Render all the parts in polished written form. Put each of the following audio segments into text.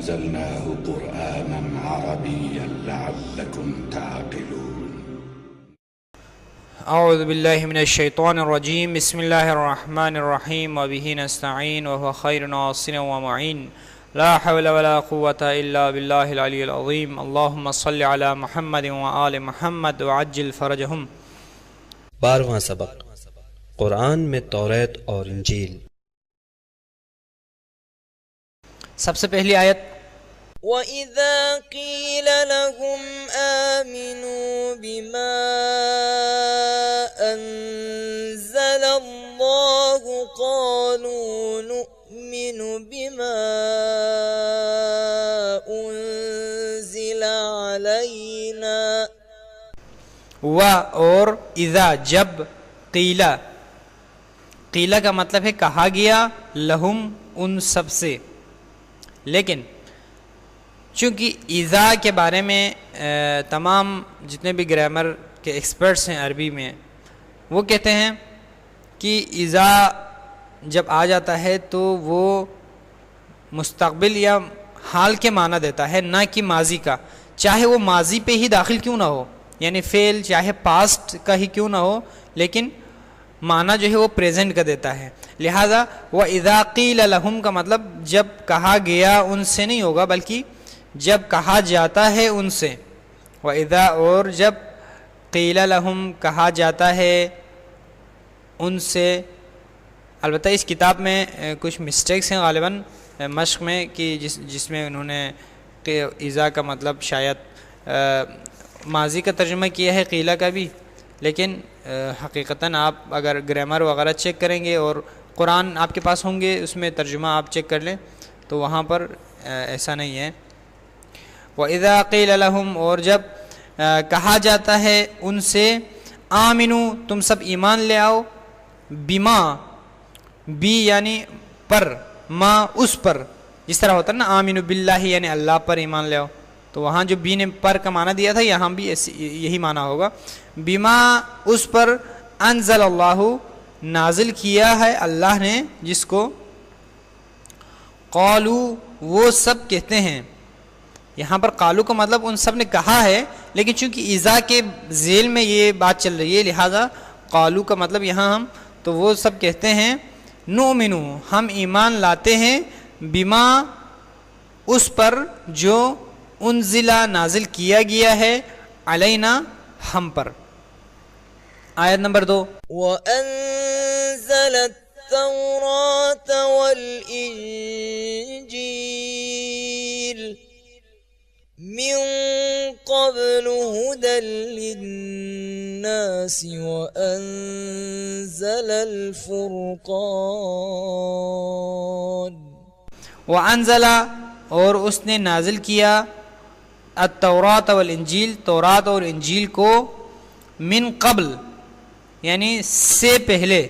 أنزلناه قرآنا عربيا لعلكم تعقلون. اعوذ باللہ من الشیطان الرجیم. بسم اللہ الرحمن الرحیم. وبہ نستعین وهو خیر ناصر ومعین. لا حول ولا قوة الا باللہ العلی العظیم. اللہم صل علی محمد وآل محمد وعجل فرجہم. 12واں سبق قرآن میں توریت اور انجیل. سب سے پہلی آیت وَإِذَا قِيلَ لَهُمْ آمِنُوا بِمَا أَنزَلَ اللَّهُ قَالُوا نُؤْمِنُ بِمَا أُنزِلَ عَلَيْنَا. اور اذا جب قیلا، قیلا کا مطلب ہے کہا گیا، لہم ان سب سے. لیکن چونکہ اذا کے بارے میں تمام جتنے بھی گرامر کے ایکسپرٹس ہیں عربی میں، وہ کہتے ہیں کہ اذا جب آ جاتا ہے تو وہ مستقبل یا حال کے معنی دیتا ہے، نہ کہ ماضی کا، چاہے وہ ماضی پہ ہی داخل کیوں نہ ہو، یعنی فعل چاہے پاسٹ کا ہی کیوں نہ ہو، لیکن معنی جو ہے وہ پریزنٹ کا دیتا ہے. لہذا وَإِذَا قِيلَ لَهُمْ کا مطلب جب کہا گیا ان سے نہیں ہوگا، بلکہ جب کہا جاتا ہے ان سے. وَإِذَا اور جب قِيلَ لَهُمْ کہا جاتا ہے ان سے. البتہ اس کتاب میں کچھ مسٹیکس ہیں غالباً مشق میں، کہ جس میں انہوں نے اذا کا مطلب شاید ماضی کا ترجمہ کیا ہے قیلہ کا بھی، لیکن حقیقتاً آپ اگر گرامر وغیرہ چیک کریں گے اور قرآن آپ کے پاس ہوں گے، اس میں ترجمہ آپ چیک کر لیں تو وہاں پر ایسا نہیں ہے. وَإِذَا قِيلَ لَهُمْ اور جب کہا جاتا ہے ان سے، آمنو تم سب ایمان لے آؤ، بما بی یعنی پر، ما اس پر، جس طرح ہوتا ہے نا آمنو باللہ یعنی اللہ پر ایمان لے آؤ، تو وہاں جو بی نے پر کا معنی دیا تھا یہاں بھی یہی معنی ہوگا. بما اس پر، انزل اللہ نازل کیا ہے اللہ نے، جس کو قالو وہ سب کہتے ہیں. یہاں پر قالو کا مطلب ان سب نے کہا ہے، لیکن چونکہ اذا کے ذیل میں یہ بات چل رہی ہے لہذا قالو کا مطلب یہاں ہم تو وہ سب کہتے ہیں نؤمنو ہم ایمان لاتے ہیں، بما اس پر جو انزلہ نازل کیا گیا ہے، علینا ہم پر. آیت نمبر 2 وَأَنزَلَ التَّوْرَاةَ وَالْإِنجِيلَ مِن قَبْلُ هُدًى لِلنَّاسِ وَأَنزَلَ الْفُرْقَانَ. وَأَنزَلَ اور اس نے نازل کیا، التوراۃ والانجیل تورات اور انجیل کو، من قبل یعنی سے پہلے،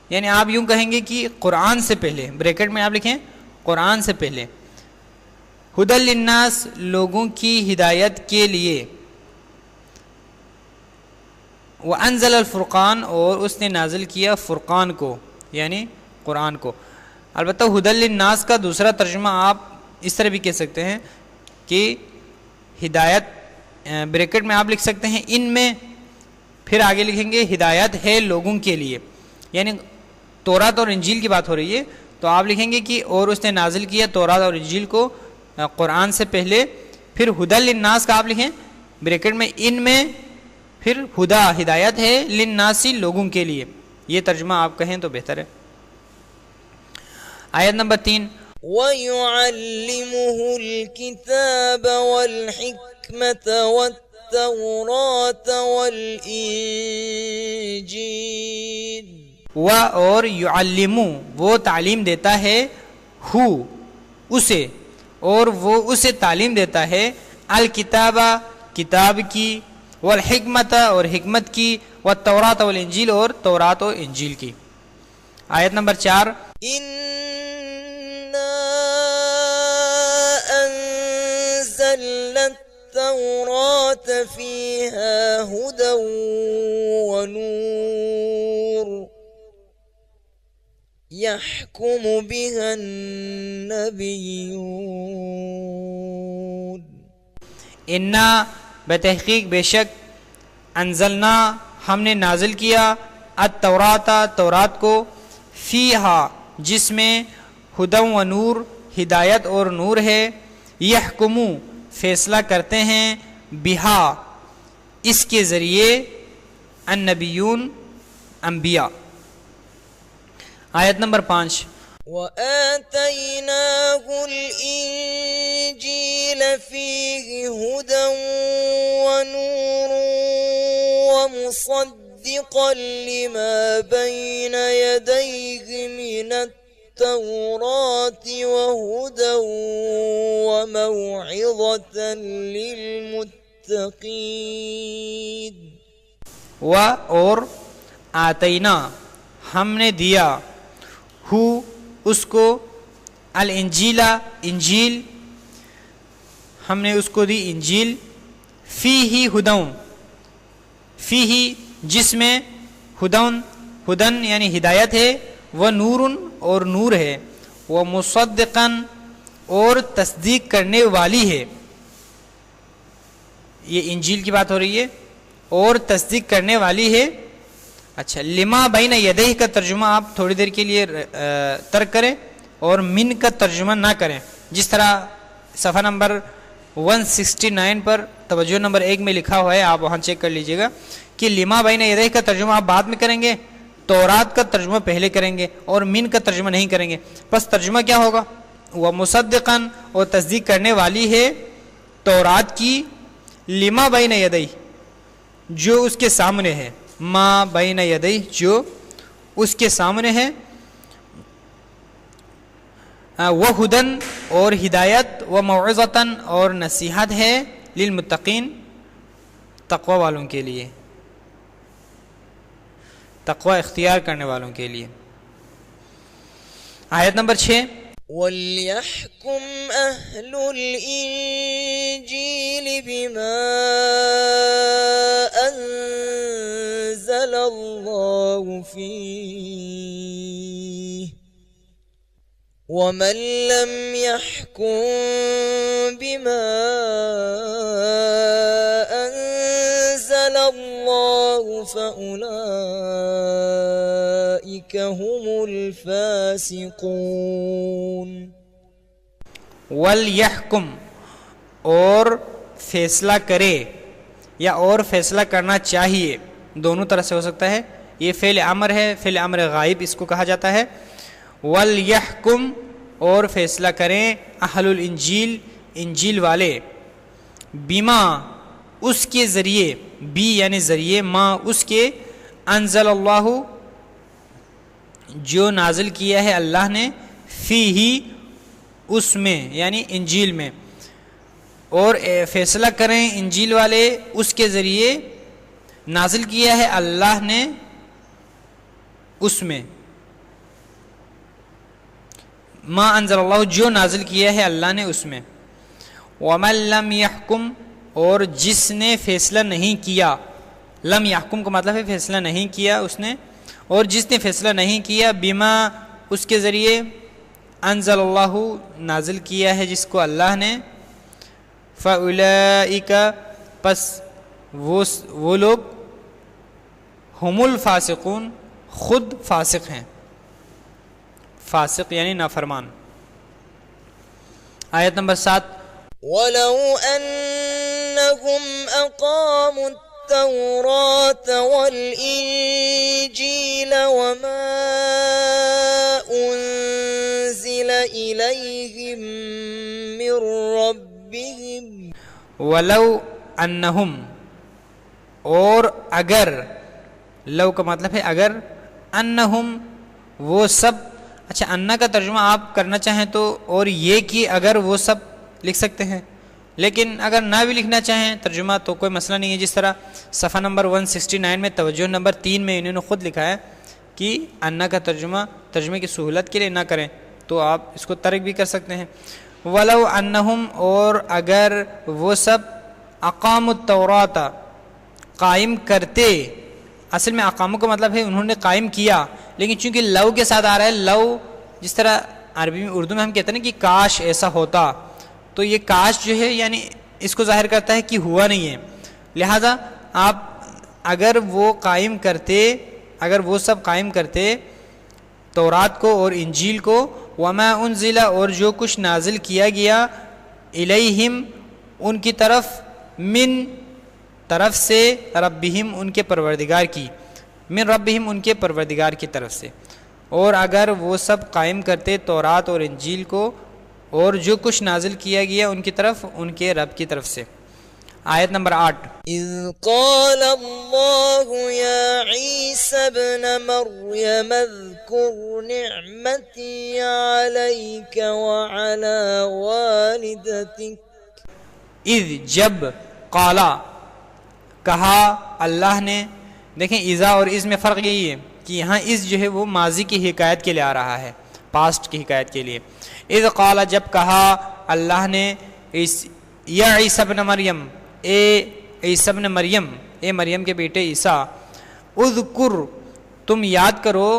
یعنی آپ یوں کہیں گے کہ قرآن سے پہلے، بریکٹ میں آپ لکھیں قرآن سے پہلے. ہدی للناس لوگوں کی ہدایت کے لیے. وانزل الفرقان اور اس نے نازل کیا فرقان کو یعنی قرآن کو. البتہ ہدی للناس کا دوسرا ترجمہ آپ اس طرح بھی کہہ سکتے ہیں کہ ہدایت، بریکٹ میں آپ لکھ سکتے ہیں ان میں، پھر آگے لکھیں گے ہدایت ہے لوگوں کے لیے، یعنی تورات اور انجیل کی بات ہو رہی ہے تو آپ لکھیں گے کہ اور اس نے نازل کیا تورات اور انجیل کو قرآن سے پہلے. پھر ہدی للناس کا آپ لکھیں بریکٹ میں ان میں، پھر ہدا ہدایت ہے، للناسی لوگوں کے لیے. یہ ترجمہ آپ کہیں تو بہتر ہے. آیت نمبر 3 وَيُعَلِّمُهُ الْكِتَابَ وَالْحِكْمَةَ وَالتَّوْرَاةَ وَالْإِنجِيلَ. اور يعلم وہ تعلیم دیتا ہے، ہو اسے، اور وہ اسے تعلیم دیتا ہے، الکتابہ کتاب کی، والحکمت اور حکمت کی، والتوراۃ والانجیل اور تورات و انجیل کی. آیت نمبر 4 إِنَّا أَنزَلْنَا التَّوْرَاةَ فِيهَا هُدًى وَنُورٌ يحكم بها النبيون انا بتحقیق بے شک انزلنا ہم نے نازل کیا التورات تورات کو فیہا جس میں ہدی و نور ہدایت اور نور ہے یحکمو فیصلہ کرتے ہیں بہا اس کے ذریعے النبیون انبیاء. آیت نمبر 5 وآتيناه الإنجيل فيه هدى ونور ومصدقا لما بين يديه من التوراة وهدى وموعظة للمتقين. اور آتینا ہم نے دیا ہو اس کو الانجیلا انجیل ہم نے اس کو دی انجیل فیہی ہدن فیہی جس میں ہدن یعنی ہدایت ہے وہ نورن اور نور ہے وہ مصدقاً اور تصدیق کرنے والی ہے. یہ انجیل کی بات ہو رہی ہے اور تصدیق کرنے والی ہے. اچھا لما بین یدیہ کا ترجمہ آپ تھوڑی دیر کے لیے ترک کریں اور من کا ترجمہ نہ کریں. جس طرح صفحہ نمبر 169 پر توجہ نمبر 1 میں لکھا ہوا ہے آپ وہاں چیک کر لیجئے گا کہ لما بین یدیہ کا ترجمہ آپ بعد میں کریں گے تورات کا ترجمہ پہلے کریں گے اور من کا ترجمہ نہیں کریں گے. بس ترجمہ کیا ہوگا وہ مصدقاً اور تصدیق کرنے والی ہے تورات کی لما بین یدیہ جو اس کے سامنے ہے ما بین یدیہ جو اس کے سامنے ہے وہ ہدن اور ہدایت و موعظتاً اور نصیحت ہے للمتقین تقوی والوں کے لیے تقوی اختیار کرنے والوں کے لیے. آیت نمبر 6 وَلْيَحْكُمْ أَهْلُ الْإِنجِيلِ بِمَا أَنزَلَ اللَّهُ فِيهِ وَمَنْ لَمْ يَحْكُمْ بِمَا أَنزَلَ اللَّهُ فَأُولَئِكَ هُمُ الْفَاسِقُونَ. وَلْيَحْكُمْ اور فیصلہ کرے یا اور فیصلہ کرنا چاہیے دونوں طرح سے ہو سکتا ہے. یہ فعل امر ہے فعل امر غائب اس کو کہا جاتا ہے. وَلْيَحْكُمْ اور فیصلہ کریں اہل الانجیل انجیل والے بما اس کے ذریعے بی یعنی ذریعے ما اس کے انزل اللہ جو نازل کیا ہے اللہ نے فیہی اس میں یعنی انجیل میں اور فیصلہ کریں انجیل والے اس کے ذریعے نازل کیا ہے اللہ نے اس میں ما انزل اللہ جو نازل کیا ہے اللہ نے اس میں. وَمَن لَمْ يَحْكُمْ اور جس نے فیصلہ نہیں کیا لم یحکم کا مطلب ہے فیصلہ نہیں کیا اس نے اور جس نے فیصلہ نہیں کیا بما اس کے ذریعے انزل اللہ نازل کیا ہے جس کو اللہ نے فَأُولَئِكَ پس وہ لوگ ہم الفاسقون خود فاسق ہیں فاسق یعنی نافرمان. آیت نمبر 7 وَلَوْ أَنَّهُمْ أَقَامُوا التَّوْرَاةَ وَالْإِنجِيلَ وَمَا أُنزِلَ إِلَيْهِمْ مِنْ رَبِّهِمْ وَلَوْ أَنَّهُمْ اور اگر لو کا مطلب ہے اگر انہم وہ سب. اچھا انا کا ترجمہ آپ کرنا چاہیں تو اور یہ کہ اگر وہ سب لکھ سکتے ہیں لیکن اگر نہ بھی لکھنا چاہیں ترجمہ تو کوئی مسئلہ نہیں ہے. جس طرح صفحہ نمبر 169 میں توجہ نمبر 3 میں انہوں نے خود لکھا ہے کہ انا کا ترجمے کی سہولت کے لیے نہ کریں تو آپ اس کو ترک بھی کر سکتے ہیں. ولو انہم اور اگر وہ سب اقاموا التوراۃ قائم کرتے اصل میں اقاموں کا مطلب ہے انہوں نے قائم کیا لیکن چونکہ لو کے ساتھ آ رہا ہے، لو جس طرح عربی میں اردو میں ہم کہتے ہیں نا کہ کاش ایسا ہوتا، تو یہ کاش جو ہے یعنی اس کو ظاہر کرتا ہے کہ ہوا نہیں ہے. لہذا آپ اگر وہ سب قائم کرتے تورات کو اور انجیل کو، وما انزل اور جو کچھ نازل کیا گیا، الیہم ان کی طرف، من طرف سے، ربہم ان کے پروردگار کی، من ربہم ان کے پروردگار کی طرف سے، اور اگر وہ سب قائم کرتے تورات اور انجیل کو اور جو کچھ نازل کیا گیا ان کی طرف، ان کے رب کی طرف سے. آیت نمبر 8. إذ قال الله يا عيسى ابن مريم اذكر نعمتي عليك وعلى والدتك. اذ جب، قالا کہا اللہ نے. دیکھیں اذا اور از میں فرق یہی ہے کہ یہاں از جو ہے وہ ماضی کی حکایت کے لیے آ رہا ہے، پاسٹ کی حکایت کے لیے. اذ قالا جب کہا اللہ نے، یا عیسی ابن مریم، اے عیسی ابن مریم، اے مریم کے بیٹے عیسیٰ، اذکر تم یاد کرو،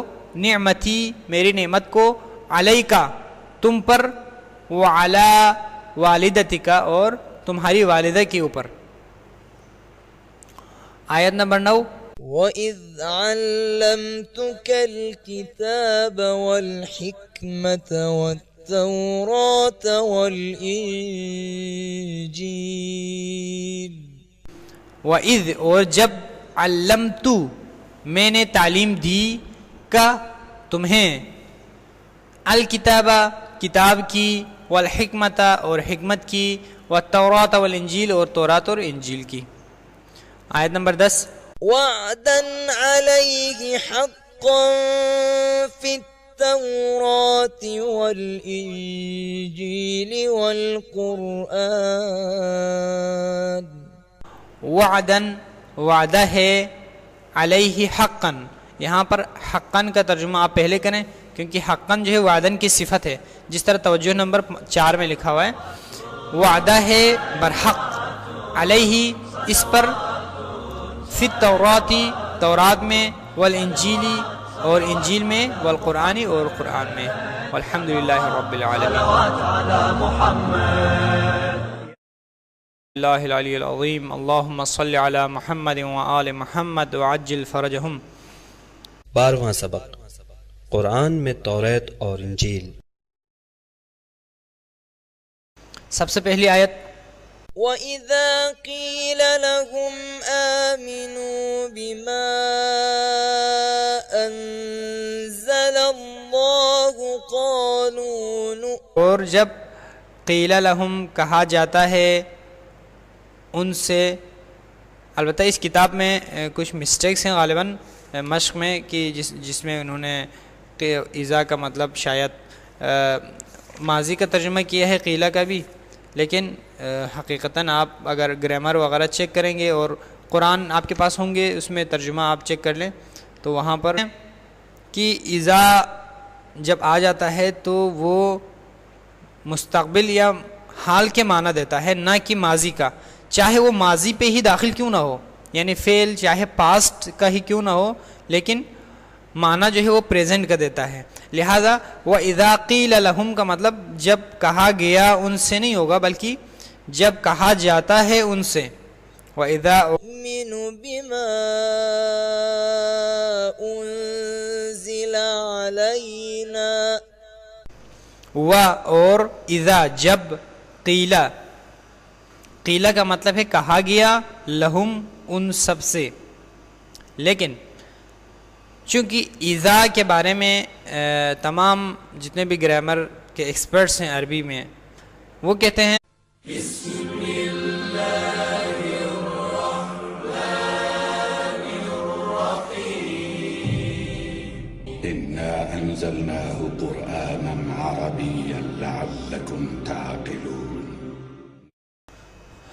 نعمتی میری نعمت کو، علیکا تم پر، وعلی والدتک اور تمہاری والدہ کے اوپر. آیت نمبر 9. وَإِذْ عَلَّمْتُكَ الْكِتَابَ وَالْحِكْمَةَ وَالتَّوْرَاةَ وَالْإِنْجِيلَ. وَإِذْ اور جب، علمت میں نے تعلیم دی، کا تمہیں، الکتاب کتاب کی، والحکمت اور حکمت کی، والتوراۃ والانجیل اور تورات اور انجیل کی. آیت نمبر 10. وعدا عليه حقا في التوراة والإنجيل والقرآن. وعدن وعدہ ہے، علیہ حقا، یہاں پر حقا کا ترجمہ آپ پہلے کریں کیونکہ حقا جو ہے وعدن کی صفت ہے، جس طرح توجہ نمبر 4 میں لکھا ہوا ہے. وعدہ ہے برحق، علیہ اس پر، فی التوراتی تورات میں، والانجیلی اور انجیل میں، والقرآنی اور قرآن میں. والحمدللہ رب العالمین. اللہ العلی العظیم. اللہم صل علی محمد وآل محمد وعجل فرجہم. 12واں سبق، قرآن میں توریت اور انجیل. سب سے پہلی آیت، وَإِذَا قِيلَ لَهُمْ آمِنُوا بِمَا أَنزَلَ اللَّهُ قَالُوا نُؤْمِنُ. اور جب قیل لہم کہا جاتا ہے ان سے، البتہ اس کتاب میں کچھ مسٹیکس ہیں غالباً مشق میں کہ جس میں انہوں نے اذا کا مطلب شاید ماضی کا ترجمہ کیا ہے قیلہ کا بھی، لیکن حقیقتاً آپ اگر گرامر وغیرہ چیک کریں گے اور قرآن آپ کے پاس ہوں گے اس میں ترجمہ آپ چیک کر لیں تو وہاں پر کہ اذا جب آ جاتا ہے تو وہ مستقبل یا حال کے معنی دیتا ہے، نہ کہ ماضی کا، چاہے وہ ماضی پہ ہی داخل کیوں نہ ہو، یعنی فعل چاہے پاسٹ کا ہی کیوں نہ ہو، لیکن معنی جو ہے وہ پریزنٹ کا دیتا ہے. لہذا وَإِذَا قِيلَ لَهُمْ کا مطلب جب کہا گیا ان سے نہیں ہوگا بلکہ جب کہا جاتا ہے ان سے. وَإِذَا نُؤْمِنُ بِمَا أُنزِلَ عَلَيْنَا. اور اذا جب، قیلا قیلا کا مطلب ہے کہا گیا، لہم ان سب سے. لیکن چونکہ اذا کے بارے میں تمام جتنے بھی گرامر کے ایکسپرٹس ہیں عربی میں وہ کہتے ہیں بسم اللہ الرحمن الرحیم انا انزلناه قرآنا عربيا لعلكم تعقلون.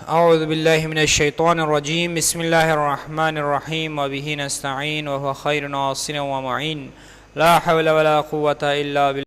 اعوذ باللہ من الشیطان الرجیم. بسم اللہ الرحمن الرحیم وبہ نستعین وهو خیر ناصر ومعین. لا حول ولا قوة الا باللہ.